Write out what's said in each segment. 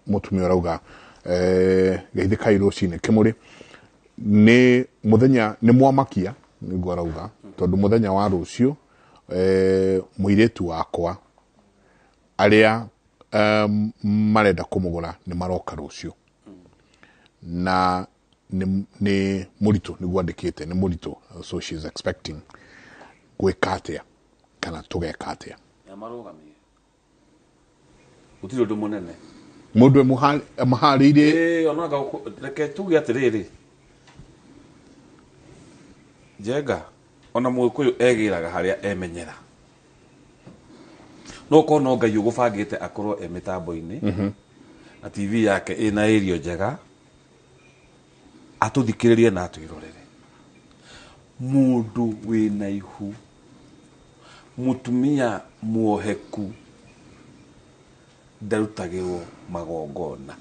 mutumia urauga geithika irucine kimuri ni muthenya ni mwamakia niguo arauga tondu muthenya wa rucio muiretu wakwa aria marenda kumugura ni maroka rucio na ni murito niguo andikite ni murito so she's expecting gwikatia kana tugekatia ya marogamie utiro ndo munene mundu muharire onaga reke tuge atiriri Jega ona mukuyu egiraga haria emenyera no kono Ngai ugubangite akorwo emitambo-ini na TV yake ina area njega atuthikiririe na atwirorere mundu wina ihu mutumia muoheku ndarutagirwo magongona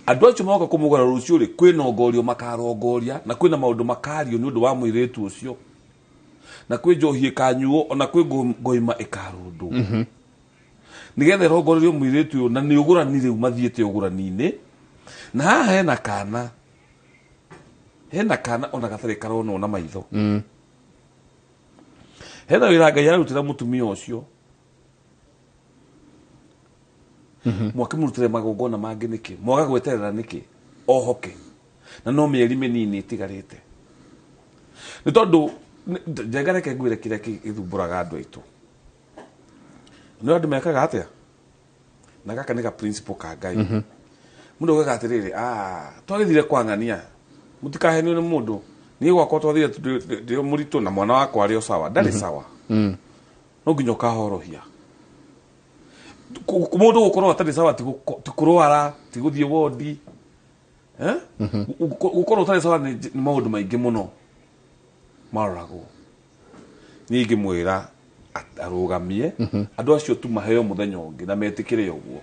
andu acio moka kumugora rucio ri kwina ongorio makarongoria na kwina maundu makario ni undu wa muiretu ucio na kwi njohie kanyuo ona kwi ngoima ikarundu nigetha rongorio muiretu uyu na ni ugurani riu mathiete ugurani-ini na haha hena kana ona gathare karona na maitho hena wira Ngai arutira mutumia ucio mwakimurutire magongona mangi niki mwaga gweterera niki ohoke na no mieri minini itigarite ni tondu Njenga reke ngwire kiria githumburaga andu aitu no andu mekaga atia na gaka ni ga principle ka Ngai mundu ugaga atiriri twagithire kwangania mutikahenio ni mundu ni gwakwa twathire ndio murito na mwana wakwa ari sawa ndari sawa no nginya kahorohia mundu gukorwo atari sawa tikurwara tiguthie wodi gukorwo atari sawa ni maundu maingi muno maragwo ningi mwira arugamie andu acio tu maheo muthenya ungi na metikire uguo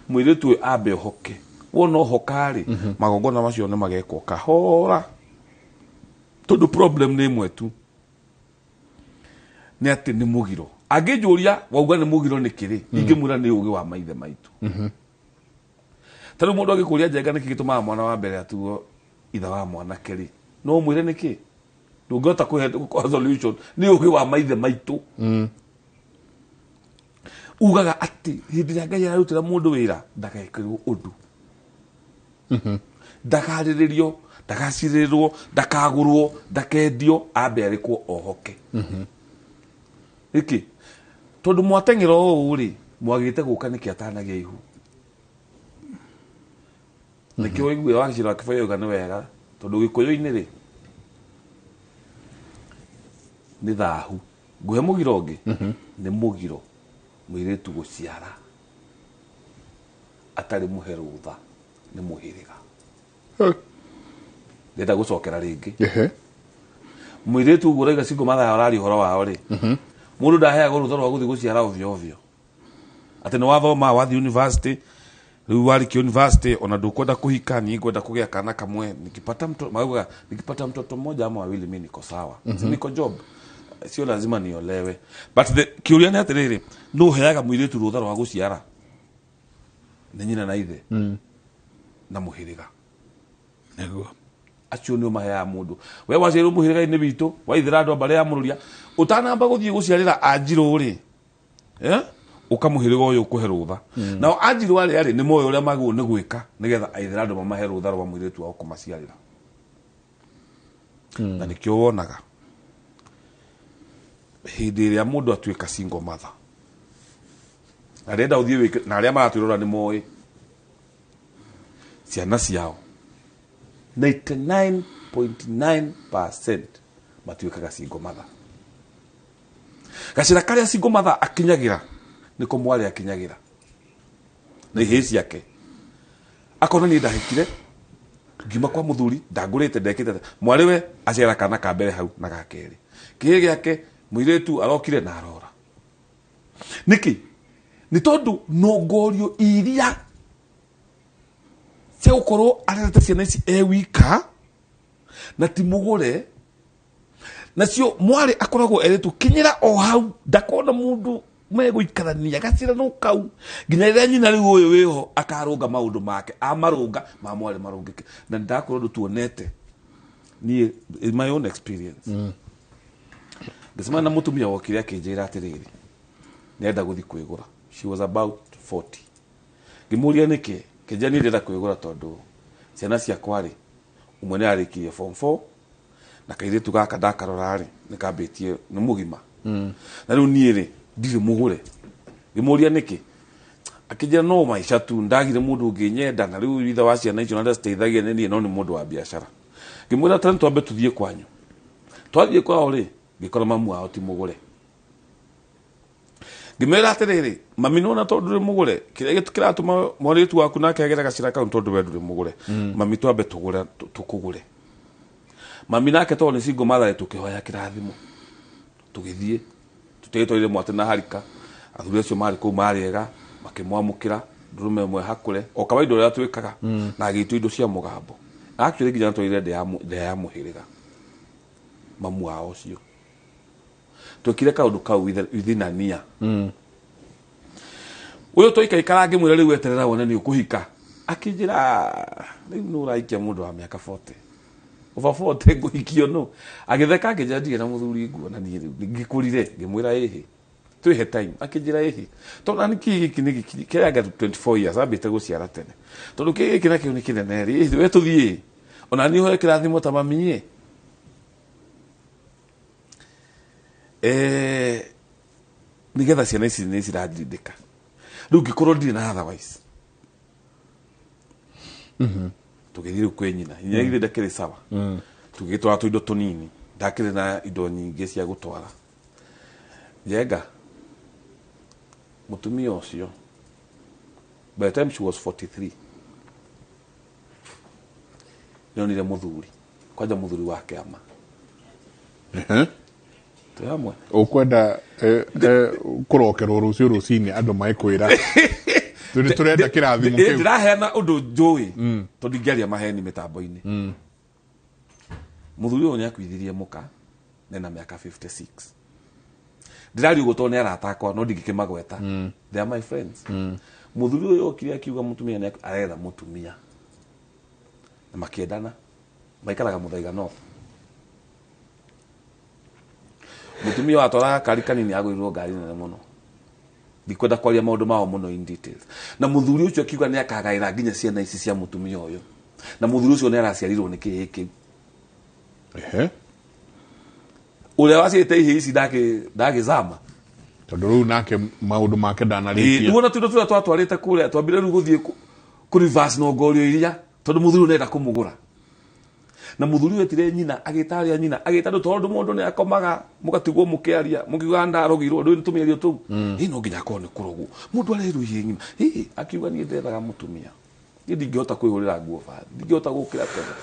muiretu ambe hoke wona hokari magongona macio ne magekwo kahora tondu problem ni imwe tu ni ati ni mugiro angijuria wauga ni mugiro ni kiri ingimwira ni ugi wa maithe maitu tanu mundu agikuria Njenga niki gituma mwana wa mbere atuo itha wa mwana keri no mwire niki ndungota kuhe solution ni ugi wa maithe maitu ugaga ati hindi ya Ngai arutira mundu wira ndagekirwo undu ndakariririo ndagacirirwo ndakagurwo ndakendio ambe arikwo ohoke iki tondu mwatengera o uri mwagite guka niki atanagia ihu nikio igwe wacira kifayo gane wega tondu gikuyu-ini ri ni thahu nguhe mugiro ungi ni mugiro muiretu guciara atari muherutha ni muhiriga ndenda gucokera ringi muiretu guraiga singo mathaa arari horo wao ri mundu ndaheaga rutha rwa guthi guciara ovyo ovyo ati ni wathoma wathi university riu wari university ona ndukwenda kuhika ni ngwenda kugia kana kamwe nikipata mtoto mmoja ama wawili mimi niko sawa niko job sio lazima niolewe but the kiuria ni atiriri no heaga muiretu rutha rwa guciara ni nyina na ithe na muhiriga nego acio ni mahea mundu we waciru muhiriga-ini bitu waithira andu ambare ya mururia utanamba guthie guciarira Anjiru ri ukamuhiriga uyu kuhe rutha na Anjiru ari ni moyo uria magu ni gwika nigetha aithira andu mamahe rutha rwa muiretu wao kumaciarira na nikio wonaga hindi iria mundu atuika single mother arenda uthie na aria maratwirora ni moi ciana ciao 99.9% matuikaga single mother gacira karia single mother akinyagira niko mwari akinyagira na iheci yake akona ni ndahikire ngima kwa muthuri ndangurite ndekite mwari we aciara kana ka mbere hau na gakeri kihe giake muiretu arokire na arora niki ni tondu nongorio iria cia gukorwo areta ciana ici wika na timugure nacio mwari akoragwo eretu kinyira o hau ndakona mundu megũikarania gacirano kau nginya rĩrĩa nyina rĩu ũyũ wĩho akarũnga maũndũ make amarũnga mamware marũngĩke na ndakorwo tuonete niĩ my own experience ngĩcemania na mũtumia wokire akĩnjĩra atĩrĩrĩ nĩenda gũthiĩ kwĩgũra. She was about 40. Ngĩmũria nĩkĩ kĩnjia niĩ ndĩrenda kwĩgũra tondũ ciana ciakwa rĩ ũmwe nĩ arĩkirie form 4 na kairĩtu gaka ndakarora rĩ nĩkambĩtie nĩ mũgima na rĩu niĩ rĩ ndirĩ mũgũre. Ngĩmũria nĩkĩ akĩnjĩra no maica tu ndagire mũndũ ũngĩnyenda na rĩu ithe wa ciana icio na ndaciteithagia nĩ niĩ no nĩ mũndũ wa biacara. Ngĩmwĩra tani twambe tuthiĩ kwanyu. Twathiĩ kwao rĩ ngĩkora mamu wao ti mũgũre. Ngĩmwĩra atĩrĩrĩ mami nona tondũ ndũrĩ mũgũre kĩrĩa kĩratũma mwarĩtu waku nake agere gacira kau tondũ we ndũrĩ mũgũre. Mami twambe tũkũgũre. Mami nake tondũ nĩ single mother tũkĩhoya kĩrathimo tũgĩthiĩ tũtĩtwarire mwatĩ na harika athuri acio marĩ kũu marĩega makĩmwamũkĩra ndũrũme ĩmwe hakũre o kawaida ũrĩa twĩkaga na agĩtwo indo cia mũgambo. Actually nginya twĩrire ndĩ ya mũhĩrĩga mamu wao ũcio twĩkire kaũndũ kau within a year. Ũyũ tũikaikara ngĩmwĩra rĩu eterera wone nĩ ũkũhika akĩnjĩra rĩu nĩ ũraikia mũndũ wa mĩaka 40 over 40 ngũhikio no agĩtheka akĩnjĩra ndirĩ na mũthuri nguo na niĩ rĩu ngĩkũrire ngĩmwĩra ĩhĩ twĩhe time akĩnjĩra ĩhĩ tondũ nani gĩkĩ nĩ gĩkiri kĩranga 24 years ambĩte gũciara tene tondũ gĩkĩ nakĩo nĩ kĩnene rĩ we tũthiĩ ona niĩ hoye kĩrathimo ta mami nigetha ciana ici nĩ cirandindĩka rĩu ngĩkorwo ndirĩ na otherwise tũgĩthiĩ rĩu kwĩ nyina nyina githĩ ndakĩrĩ sawa tũgĩtwara tũindo tũnini ndakĩrĩ na indo nyingĩ cia gũtwara njenga mũtumia ũcio by the time she was 43 nĩonire mũthuri kwanja mũthuri wake ama hamwe ukwenda kurokerwo rucio rucini andu maikwira turi turenda kirathimo kiu ndiraheana undu njui tondu ingĩaria maheni mitambo-ini. Muthuri ũyũ nĩakuithirie muka nena mĩaka 56 ndirari uguo tondu nĩ arata akwa no ndingĩkĩmagweta they are my friends. Muthuri ũyũ okire akiuga mutumia nĩ aretha mutumia na makĩendana maikaraga Muthaiga North. Mutumia watwaraga kari kanini agũrirwo ngari nene mũno ndikwenda kwaria maũndũ mao mũno in details na muthuri ũcio akiuga nĩ akagaĩra nginya ciana ici cia mutumia ũyũ na muthuri ũcio nĩ araciarirwo nĩ kĩhĩ kĩu ũrĩa waciĩte ihĩ ici ndagĩzama tondũ rĩu nake maũndũ make ndanarĩkia wona tũindo tũrĩa twatwarĩte kũrĩa twambire rĩu gũthiĩ kũ reverse nongorio iria tondũ muthuri nenda kũmũgũra na muthuri wetire nyina agĩtaria nyina agĩta tondũ mũndũ nĩ akomaga mũgatigwo mũkĩaria mũkiuga ndarogirwo ndũĩ nĩtũmĩario tũu no nginya akorwo nĩ kũrogwo mũndũ areruhie nyina akiuga niĩ ndethaga mũtumia niĩ ndingĩhota kwĩhũrĩra nguo baa ndingĩhota gũkĩra tene.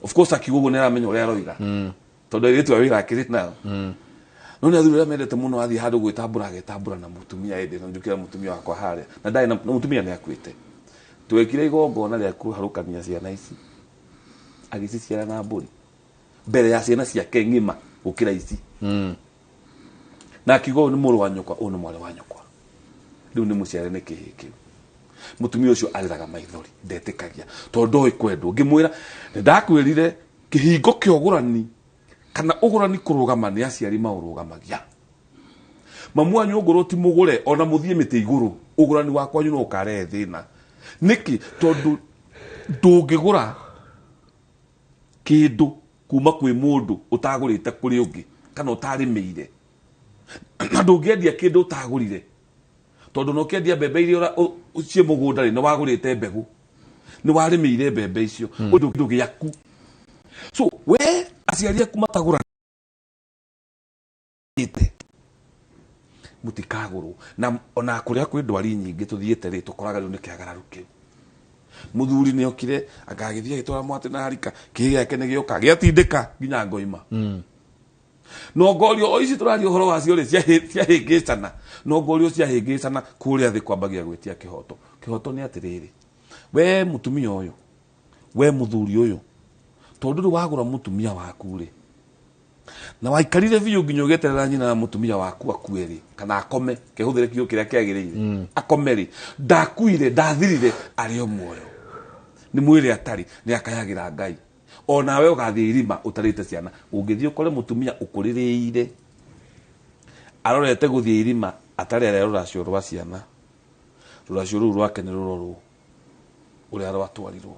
Of course akiuga ũguo nĩ aramenya ũrĩa aroiga tondũ airĩtu a wĩra akĩrĩ nao no nĩ athuri arĩa mendete mũno athiĩ handũ gwĩtambũra agetambũra na mũtumia ĩndĩ na njũkĩra mũtumia wakwa harĩa na ndarĩ na mũtumia nĩ akuĩte. Twekire igongona rĩa kũharũkania ciana ici agĩciciara na mbũri mbere ya ciana ciake ng'ima gũkĩra ici na akiuga ũyũ nĩ mũrũ wa nyũkwa ũyũ nĩ mwarĩ wa nyũkwa rĩu nĩ mũciare nĩ kĩhĩ kĩu. Mũtumia ũcio arĩraga maithori ndetĩkagia tondũ ndoĩ kwendwo. Ngĩmwĩra nĩndakwĩrire kĩhingo kĩa ũgũrani kana ũgũrani kũrũgama nĩ aciari maũrũgamagia. Mamu wanyu ũngũrwo ti mũgũre ona mũthiĩ mĩtĩ igũrũ ũgũrani wakwa no ũkarehe thĩna nĩkĩ tondũ ndũngĩgũra kĩndũ kuma kwĩ mũndũ ũtagũrĩte kũrĩ ũngĩ kana ũtarĩmĩire na ndũngĩendia kĩndũ ũtagũrire tondũ no kĩendia mbembe iria ciĩ mũgũnda rĩ nĩ wagũrĩte mbegũ nĩ warĩmĩire mbembe icio ũndũ gĩaku. So we aciari aku matagũra mũtikagũrwo na ona kũrĩa kwĩ ndwari nyingĩ tũthiĩte rĩ tũkoraga rĩu nĩ kĩagararu kĩu. Muthuri nĩ okire agagĩthiĩ agĩtwara mwatĩ na harika kĩhĩ gĩake nĩ gĩoka gĩatindĩka nginya ngoima nongorio o ici tũraria ũhoro wacio rĩ ciahĩngĩcana nongorio ciahĩngĩcana kũrĩa thĩ kwambagia gwĩtia kĩhoto. Kĩhoto nĩ atĩrĩrĩ we mũtumia ũyũ we mũthuri ũyũ tondũ ndũrĩ wagũra mũtumia waku rĩ na waikarire biũ nginya ũgeterera nyina na mũtumia waku akuĩrĩ kana akome kehũthĩre kiugo kĩrĩa kĩagĩrĩire akomerĩ ndakuire ndathirire arĩ o muoyo nĩ mwĩrĩ atarĩ nĩ akayagĩra Ngai onawe ũgathiĩ irima ũtarĩte ciana ũngĩthiĩ ũkore mũtumia ũkũrĩrĩire arorete gũthiĩ irima atarĩ arĩa rũracio rwa ciana rũracio rũu rwake nĩ rũrorwo ũrĩa rwatwarirwo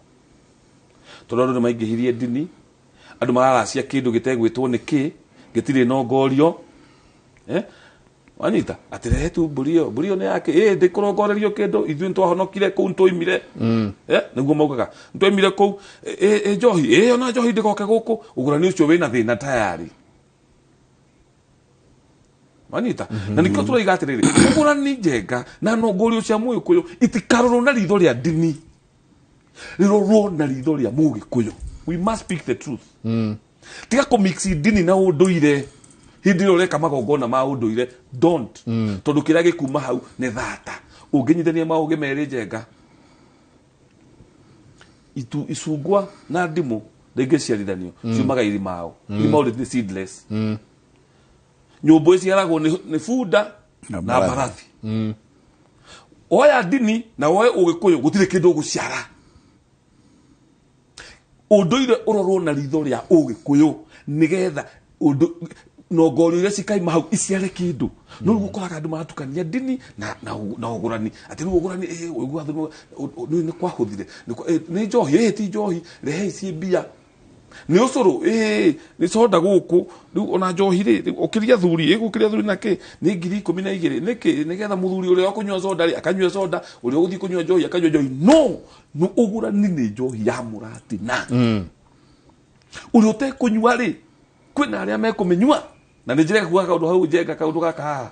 tondũ andũ nĩ maingĩhirie ndini andũ mararacia kĩndũ gĩtegwĩtwo nĩkĩ gĩtirĩ na ngorio wanyita atĩrehe tu mbũri ĩyo nĩ yake ndĩkũrongorerio kĩndũ ithuĩ twahonokire kũu nĩtwoimire nĩguo maugaga nĩtwoimire kũu njohi ona njohi ndĩgoke gũkũ ũgũrani ũcio wĩna thĩna tayarĩ wanyita na nĩkĩo tũraiga atĩrĩrĩ ũgũrani njenga na ngorio cia Mũgĩkũyũ itikarorwo na ritho rĩa ndini rĩrorwo na ritho rĩa Mũgĩkũyũ. We must speak the truth. Tiga kumix dini na ũndũire hindi ĩyo ũreka magongona ma ũndũire don't tondũ kĩrĩa gĩkuma hau nĩ thata ũngĩnyithania maũgĩ merĩ njenga icungwa na ndimũ rĩngĩ ciarithanio ciumaga irimao irimao nĩ seedless nyũmbũ iciaragwo nĩ bunda na mbarathi oya dini na woe Ũgĩkũyũ gũtirĩ kĩndũ ũgũciara ũndũire ũrorwo na ritho rĩa Ũgĩkũyũ nĩgetha ngorio iria cikaima hau iciare kĩndũ no rĩu ũkoraga andũ maratukania ndini na ũgũrani atĩ rĩu ũgũrani nĩ kwahũthire nĩ njohi ti njohi rehe ici mbia nĩ ũcũrũ nĩ soda gũkũ rĩu ona njohi rĩ ũkĩria thuri ũkĩria thuri nakĩ nĩ 12,000 nĩkĩ nĩgetha mũthuri ũrĩa akũnyua soda rĩ akanyua soda ũrĩa ũgũthiĩ kũnyua njohi akanyua njohi no ũgũrani nĩ njohi ya mũratina ũrĩa ũtekũnyua rĩ kwĩna arĩa mekũmĩnyua na nĩ njĩra kuga kaũndũ hau njenga kaũndũ gaka haha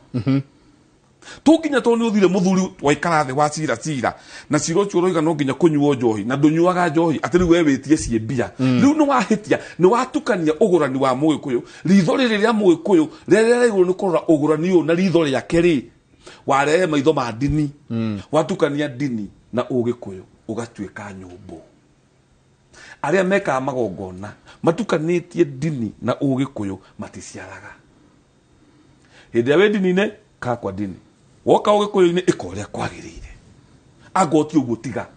tũnginya tondũ nĩ ũthire mũthuri waikara thĩ wa cira na cira ũcio ũroiga no nginya kũnyuo njohi na ndũnyuaga njohi atĩ rĩu we wĩtie ciĩ mbia rĩu nĩ wahĩtia nĩ watukania ũgũrani wa Mũgĩkũyũ ritho rĩrĩ rĩa Mũgĩkũyũ rĩrĩa rĩgũrũ nĩ kũrora ũgũrani ũyũ na ritho rĩake rĩ warehe maitho ma ndini watukania ndini na Ũgĩkũyũ ũgatuĩka nyũmbũ arĩa mekaga magongona matukanĩtie ndini na Ũgĩkũyũ maticiaraga hĩndĩ ya ndini-inĩ kakwa dini woka Ũgĩkũyũ-inĩ ĩka ũrĩa kwagĩrĩire agoti ũguo tiga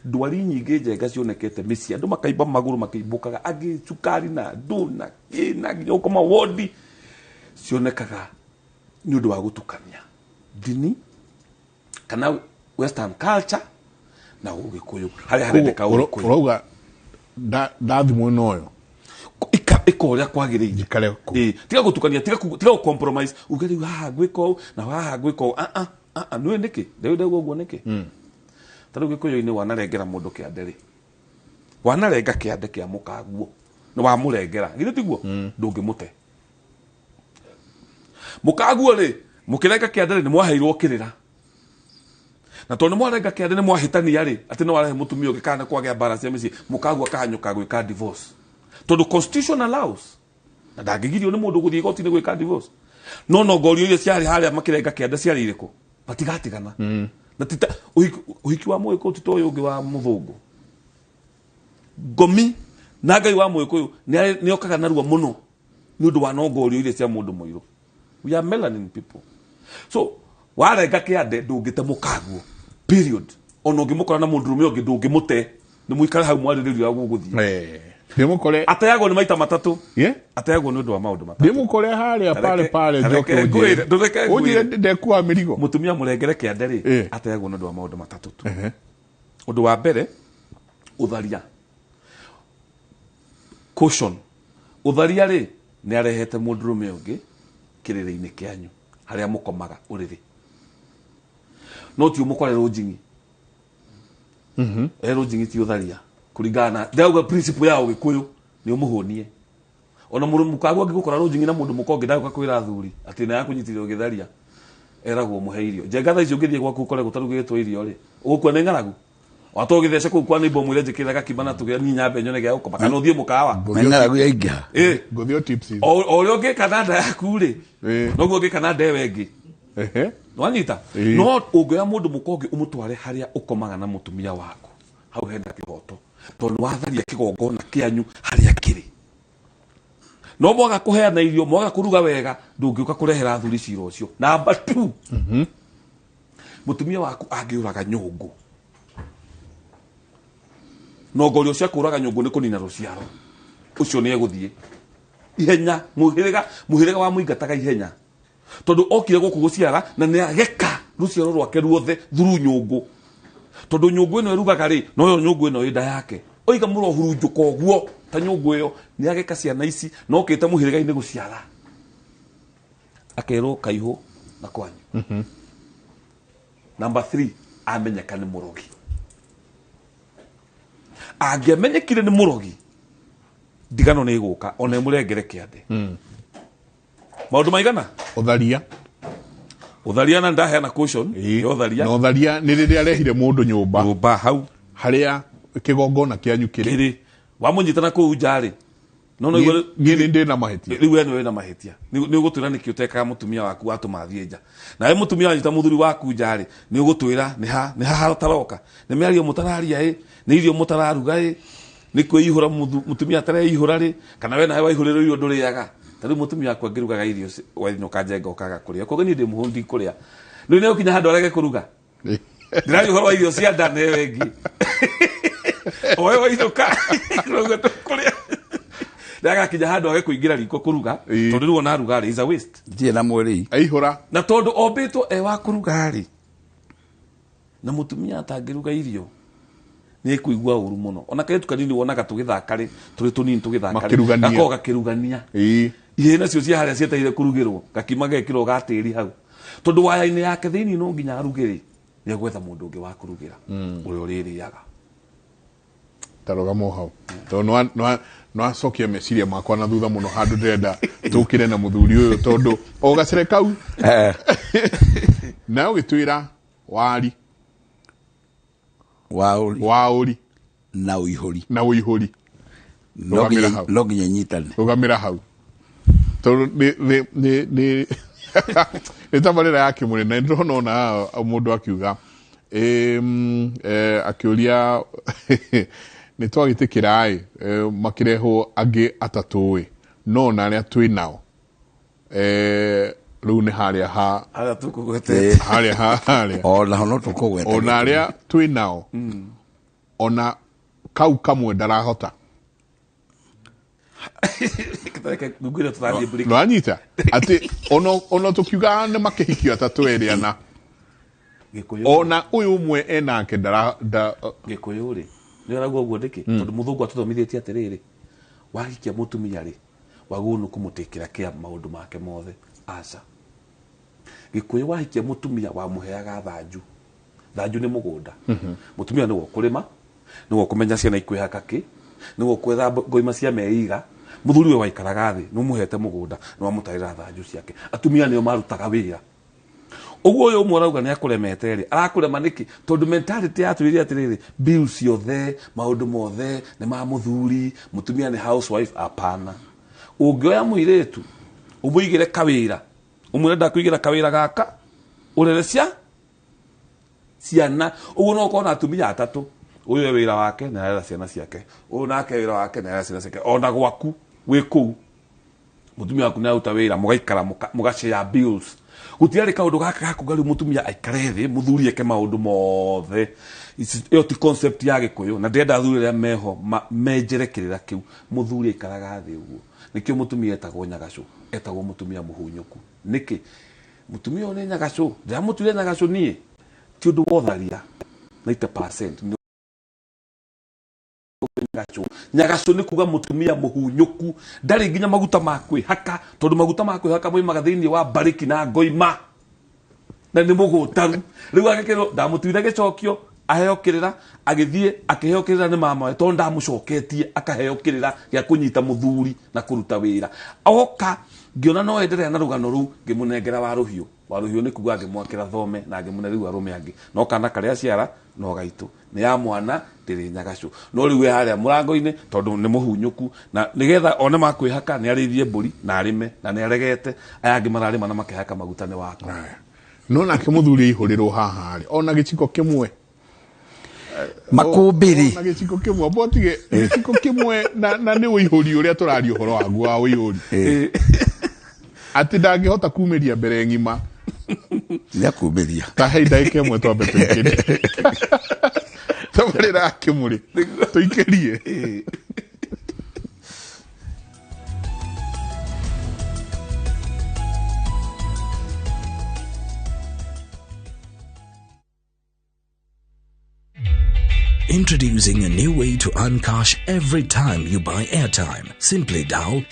ndwari nyingĩ njenga cionekete mĩciĩ andũ makaimba magũrũ makĩimbũkaga angĩ cukari na ndũ na nginya ũkoma wodi cionekaga nĩ ũndũ wa gũtukania ndini kana western culture na Ũgĩkũyũ harĩa harendeka Ũgĩkũyũ ũrauga ndathimwo noyo ĩka ũrĩa kwagĩrĩire tiga gũtukania tiga compromise ugeri haha gwĩka ũũ na haha gwĩka ũũ nĩ nĩkĩ ndagwo ũguo nĩkĩ tarĩu Gĩkũyũ-inĩ wanarengera mũndũ kĩande rĩ wanarenga kĩande kĩa mũkaguo nĩ wamũrengera githĩ tiguo ndũngĩmũte mũkaguo rĩ mũkĩrenga kĩande rĩ nĩ mwaheirwo kĩrĩra na tondũ nĩ mwarenga kĩande nĩ mwahĩtania rĩ atĩ no warehe mũtumia ũngĩ kana kwagĩa mbara cia mĩciĩ mũkaguo akahanyũka gwĩka divorce tondũ constitution allows na ndangĩgirio nĩ mũndũ gũthiĩ igoti-inĩ gwĩka divorce no ngorio iria ciarĩ harĩa makĩrenga kĩande ciarĩ irĩkũ matigatigana na tita ũhiki wa Mũgĩkũyũ ti ũyũ ũngĩ wa mũthũngũ ngomi na Ngai wa Mũgĩkũyũ nĩ okaga narua mũno nĩ ũndũ wa ngorio iria cia mũndũ mũirũ we are melanin people so warenga kĩande ndũngĩte mũkaguo period ona ũngĩmũkora na mũndũrũme ũngĩ ndũngĩmũte nĩ mũikara hau mwarĩrĩrio wa gũgũthiĩ ndimukore atayagwo nĩ maita matatũ atayagwo nĩ ũndũ wa maũndũ matatũ ndimukore harĩa pale njoke ujire ndekuwa mĩrigo mũtumia mũrengere kĩande rĩ atayagwo nĩ ũndũ wa maũndũ matatũ tu ũndũ wa mbere ũtharia caution ũtharia rĩ nĩ arehete mũndũrũme ũngĩ kĩrĩrĩ-inĩ kĩanyu harĩa mũkomaga ũrĩrĩ no ti ũmũkore rũnjingi rũnjingi ti ũtharia kuringana ndauga principle ya Ũgĩkũyũ nĩ ũmũhũnie ona mũndũ mũkaguo angĩgũkora rũnjingi na mũndũ mũkonge ndauga kwĩra thuri atĩ na yakũnyitithio gĩtharia eragwo mũhe irio njenga thaa icio ũngĩthiĩ gwaku ũkore gũtarugĩtwo irio rĩ ũgũkua nĩ ng'aragu watwo gĩthece kũu kwa nĩimbo mwĩre njĩkĩra gakima na tũgĩa ninya mbe nyone gĩa gũkoma kana ũthiĩ mũkawa ng'aragu yaingĩha ngũthio tips o ũrĩa ũngĩka na nda yaku rĩ noguo ũngĩka na nda ĩyo ĩngĩ wanyita no ũngĩoya mũndũ mũkonge ũmũtware harĩa ũkomaga na mũtumia waku hau hena kĩhoto tondũ watharia kĩgongona kĩanyu harĩa kĩrĩ no mwaga kuheana irio mwaga kuruga wega ndungiuka kurehera athuri cira ucio. Number 2 mutumia waku angiuraga nyungu no gorio cia kuraga nyungu ni kunina ruciaro ucio ni eguthie ihenya muhiriga wa muingataga ihenya tondu okire guku guciara na ni ageka ruciaro rwake ruothe thuru nyungu tondu nyungu ino erugaga ri no yo nyungu ino inda yake oiga muro hurunjuka oguo ta nyungu iyo ni ageka ciana ici no okite muhiriga ini guciara akero kaiho na kwanyu. Number 3 amenyeka ni murogi. Angiamenyekire ni murogi ndigano ni iguka ona imurengere kiande. Maundu maigana utharia na ndaheana caution utharia no utharia ni riria arehire mundu nyumba hau haria kigongona kianyu kiri wamunyitana ku njari no ngiri ndi na mahetia riu eno ena mahetia ni ugutwira niki utekaga mutumia waku atuma thie nja na we mutumia wanyita muthuri waku njari ni ugutwira ni ha taroka ni miario mutararia ni irio mutararuga ni kwihura mutumia atareihura ri kana we na we ihuriro irio nduriaga tari mutumia waku angirugaga irio wathino kanjenga ukaga kuria koguo ni ndi muhundi kuria ni ne ukinya handu arege kuruga ndirario horo irio cia ndane wengi owe iruka kuruga kuria daga kinya handu age kuingira riko kuruga tondu riu ona ruga ri is a waste je na mweri aihura na tondu obito wa kuruga ri na mutumia atangiruga irio ni kuigua uru muno ona kai tukanini wonaga tugithaka ri turi tunini tugithaka ri gakoga kirugania ihe nacio cia haria cietaire kurugirwo gakima gekiro gatiri hau tondu waya-ini yake thiini no nginya arugiri ni gwetha mundu ungi wa kurugira uri uririaga taroga hau to no acokia meciria makwa na thutha muno handu ndenda tukire na muthuri uyu tondu o gacere kau na ugitwira wauri na uihuri no nginya nyitane rugamira hau tondu ni tabarira yake muri na ndrono na mundu akiuga akiuria ni twagitikira makireho angi atatu no na aria twi nao riu ni haria ara tukugwete haria ona hono tukugwete ona aria twi nao ona kau kamwe ndarahota no anyita ati ono tukiuga ni makihikio atatu eria na ona uyu umwe enake gikuyu ri ni araguo guo ndiki tondu muthungu atuthomithitie atiriri wahikia mutumia ri wagunu kumutikira kia maundu make mothe aca gikuyu wahikia mutumia wa muheaga thanju ni mugunda mutumia ni wo kurima ni wo kumenya ciana ikwihaka ki ni wo kwetha ngoima cia meiga muthuri we waikaraga thi no muhete mugunda no amutaira thanju ciake atumia nio marutaga wira uguo yo mwarauga ni akuremete ri arakurema niki tondu mentality yatwiri atiriri bill ciothe maundu mothe ni ma muthuri mutumia ni housewife apana ungioya muiretu umuigire kawira umurenda kuigira kawira gaka urerecia ciana uguo no kona atumia atatu uyu wira wake na arera ciana ciake uyu nake wira wake na arera ciana ciake ona gwaku wi kuu mutumia waku na utawira mugaikara mugashare bills gutiari kaundu gaka gakugali mutumia aikare thi muthuri eke maundu mothe iyo ti concept ya gikuyu na ndenda athuri ria meho menjerekirira kiu muthuri aikaraga thi uguo nikio mutumia etagwo nyagacu etagwo mutumia muhunyuku niki mutumia one nyagacu ja mutule nyagacu nie ti undu wotharia 90% nyagacu ni kuga mutumia muhunyuku ndari nginya maguta makwe haka tondu maguta makwe haka moimaga thiini wa bariki na ngoima na ni mugutaru riu agekero ndamutwire gicokio aheyokirira agithie akiheyokirira ni mama we tondu ndamucoketie akaheyokirira gya kunyita muthuri na kuruta wira oka ngiona no endelea na rugano ru ngimunengera wa ruhiu ni kuga ngimwakira thome na ngimune riu arume angi no kana karia ciara no gaitu ni ya mwana ndiri nyagacu no riu haria murango-ini tondu ni muhunyuku na nigetha one makwihaka ni arithie mburi na arime na ni aregete aya angi mararima na makihaka maguta ni wako no nake muthuri ihurirwo haha ri ona giciko kimwe Makũmbĩri. na gĩciko kĩmwe botige gĩciko kĩmwe na nĩ ũihũri ũrĩa tũraria ũhoro waguo wa ũihũri atĩ ndangĩhota kumĩria mbere ng'ima nĩakumĩria ta hei ndagĩka ĩmwe twambe tũikĩrie tabarĩra Kĩmũrĩ tũikĩrie. Introducing a new way to earn cash every time you buy airtime. Simply dial